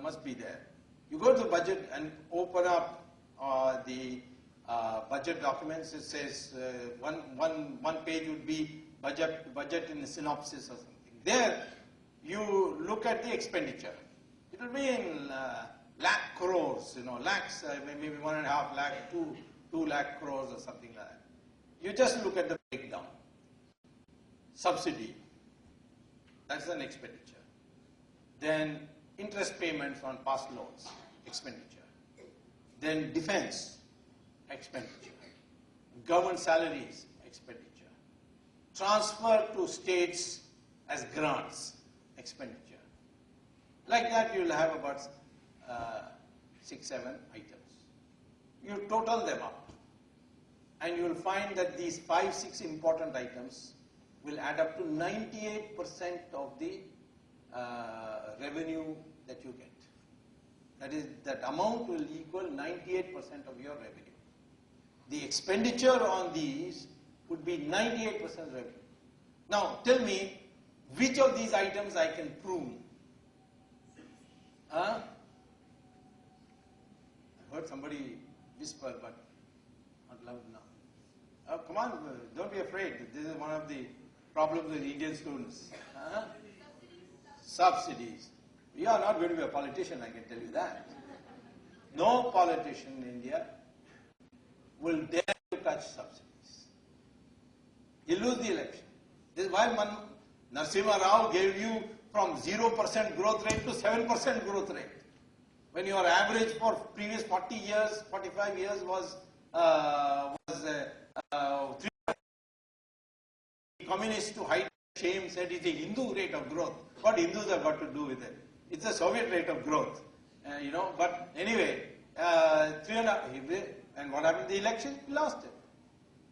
must be there. You go to the budget and open up the budget documents. It says one page would be budget in a synopsis or something. There, you look at the expenditure. It will be in lakh crores, lakhs, maybe 1.5 lakh, 2 lakh crores or something like that. You just look at the breakdown. Subsidy, that's an expenditure. Then interest payments on past loans, expenditure. Then defense, expenditure. Government salaries, expenditure. Transfer to states as grants, expenditure. Like that you will have about 6-7 items. You total them up and you will find that these 5-6 important items will add up to 98% of the revenue that you get. That is, that amount will equal 98% of your revenue. The expenditure on these would be 98% revenue. Now, tell me, which of these items I can prove? I heard somebody whisper, but not loud enough. Oh, come on, don't be afraid. This is one of the problems with Indian students. Subsidies. You are not going to be a politician, I can tell you that. No politician in India will dare to touch subsidies. You lose the election. This is why Narasimha Rao gave you from 0% growth rate to 7% growth rate. When your average for previous 40 years, 45 years was 3%. Communists, to hide shame, said it's a Hindu rate of growth. What Hindus have got to do with it? It's a Soviet rate of growth, But anyway, 3.5. And what happened in the election? He lost it.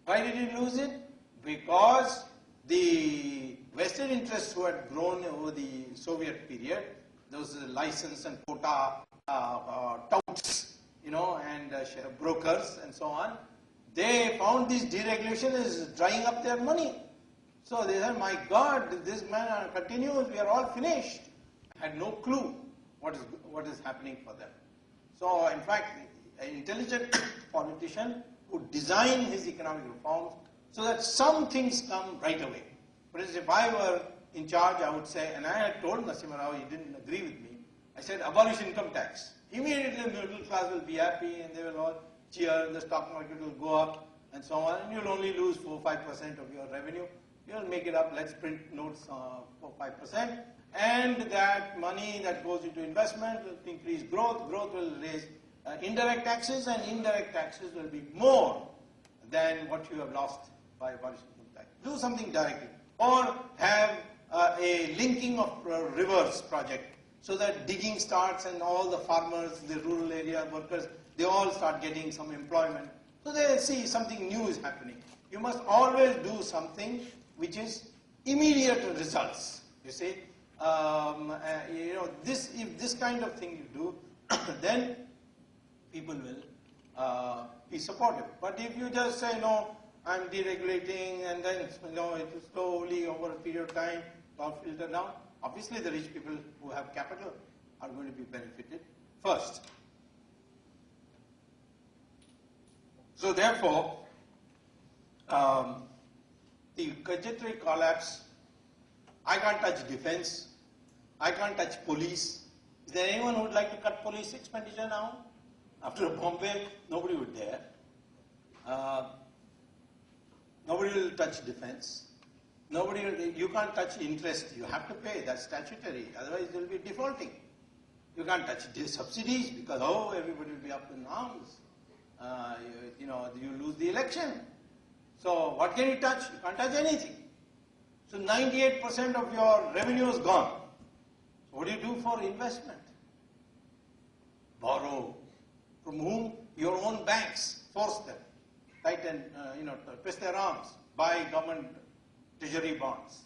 Why did he lose it? Because the Western interests who had grown over the Soviet period, those license and quota touts, and brokers and so on, they found this deregulation is drying up their money. So they said, my God, this man continues, we are all finished. Had no clue what is happening for them. So in fact, an intelligent politician would design his economic reforms so that some things come right away. For instance, if I were in charge, I would say, and I had told Narasimha Rao, he didn't agree with me, I said, abolish income tax. Immediately the middle class will be happy and they will all cheer and the stock market will go up and so on, and you'll only lose 4-5% of your revenue. You'll make it up, let's print notes for 5%, and that money that goes into investment will increase growth, growth will raise indirect taxes, and indirect taxes will be more than what you have lost by abolishing income tax. Do something directly, or have a linking of rivers project, so that digging starts and all the farmers, the rural area workers, they all start getting some employment. So they see something new is happening. You must always do something which is immediate results. You see, if this kind of thing you do, then people will be supportive. But if you just say, no, I'm deregulating, and then it will slowly over a period of time all filter down, obviously the rich people who have capital are going to be benefited first. So therefore, the budgetary collapse, I can't touch defense, I can't touch police. Is there anyone who would like to cut police expenditure now? After Bombay, nobody would dare. Nobody will touch defense. You can't touch interest, you have to pay, that's statutory, otherwise you will be defaulting. You can't touch subsidies because, everybody will be up in arms. You lose the election. So what can you touch? You can't touch anything. So 98% of your revenue is gone. So what do you do for investment? Borrow. From whom? Your own banks. Force them. Tighten, twist their arms. Buy government treasury bonds.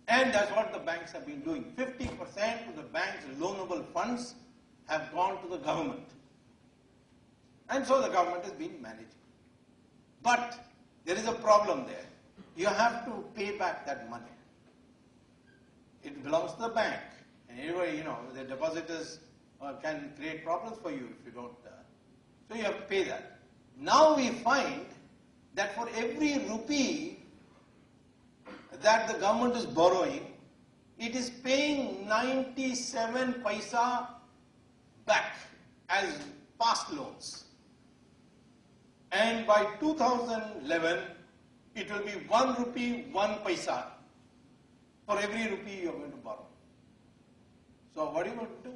And that's what the banks have been doing. 50% of the bank's loanable funds have gone to the government. And so the government has been managing. But there is a problem there. You have to pay back that money. It belongs to the bank. And anyway, the depositors can create problems for you if you don't. So you have to pay that. Now we find that for every rupee that the government is borrowing, it is paying 97 paisa back as past loans. And by 2011, it will be 1 rupee, 1 paisa for every rupee you are going to borrow. So what are you going to do?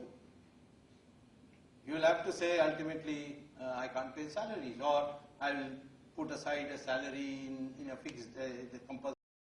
You will have to say ultimately, I can't pay salaries, or I will put aside a salary in a fixed, compulsory